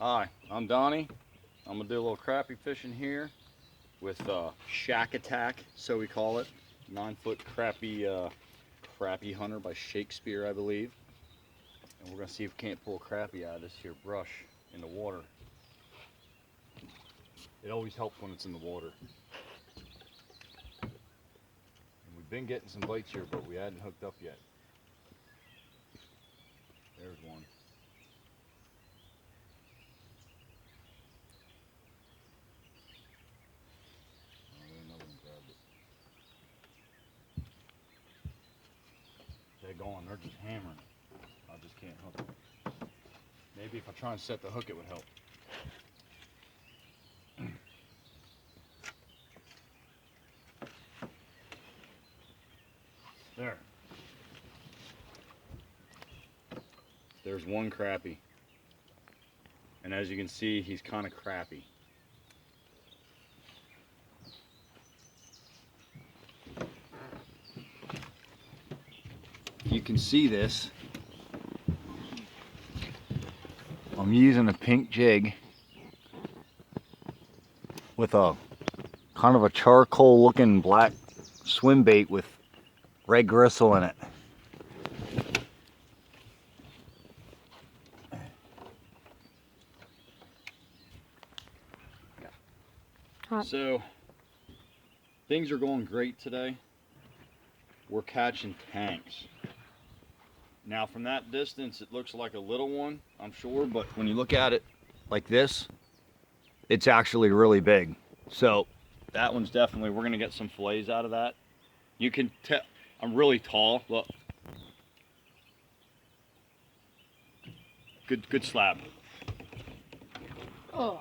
Hi, I'm Donnie. I'm gonna do a little crappie fishing here with Shack Attack, so we call it. 9-foot crappie hunter by Shakespeare, I believe. And we're gonna see if we can't pull a crappie out of this here brush in the water. It always helps when it's in the water. And we've been getting some bites here, but we hadn't hooked up yet. There's one. Another one grabbed it. They're going, they're just hammering it. I just can't hook it. Maybe if I try and set the hook, it would help. There. There's one crappie. And as you can see, he's kind of crappy. You can see this. I'm using a pink jig with a kind of a charcoal looking black swim bait with red gristle in it. Hot. So things are going great today. We're catching tanks. Now from that distance it looks like a little one, I'm sure, but when you look at it like this, it's actually really big. So that one's definitely, we're gonna get some fillets out of that. You can tell I'm really tall. Look. Good slab. Oh.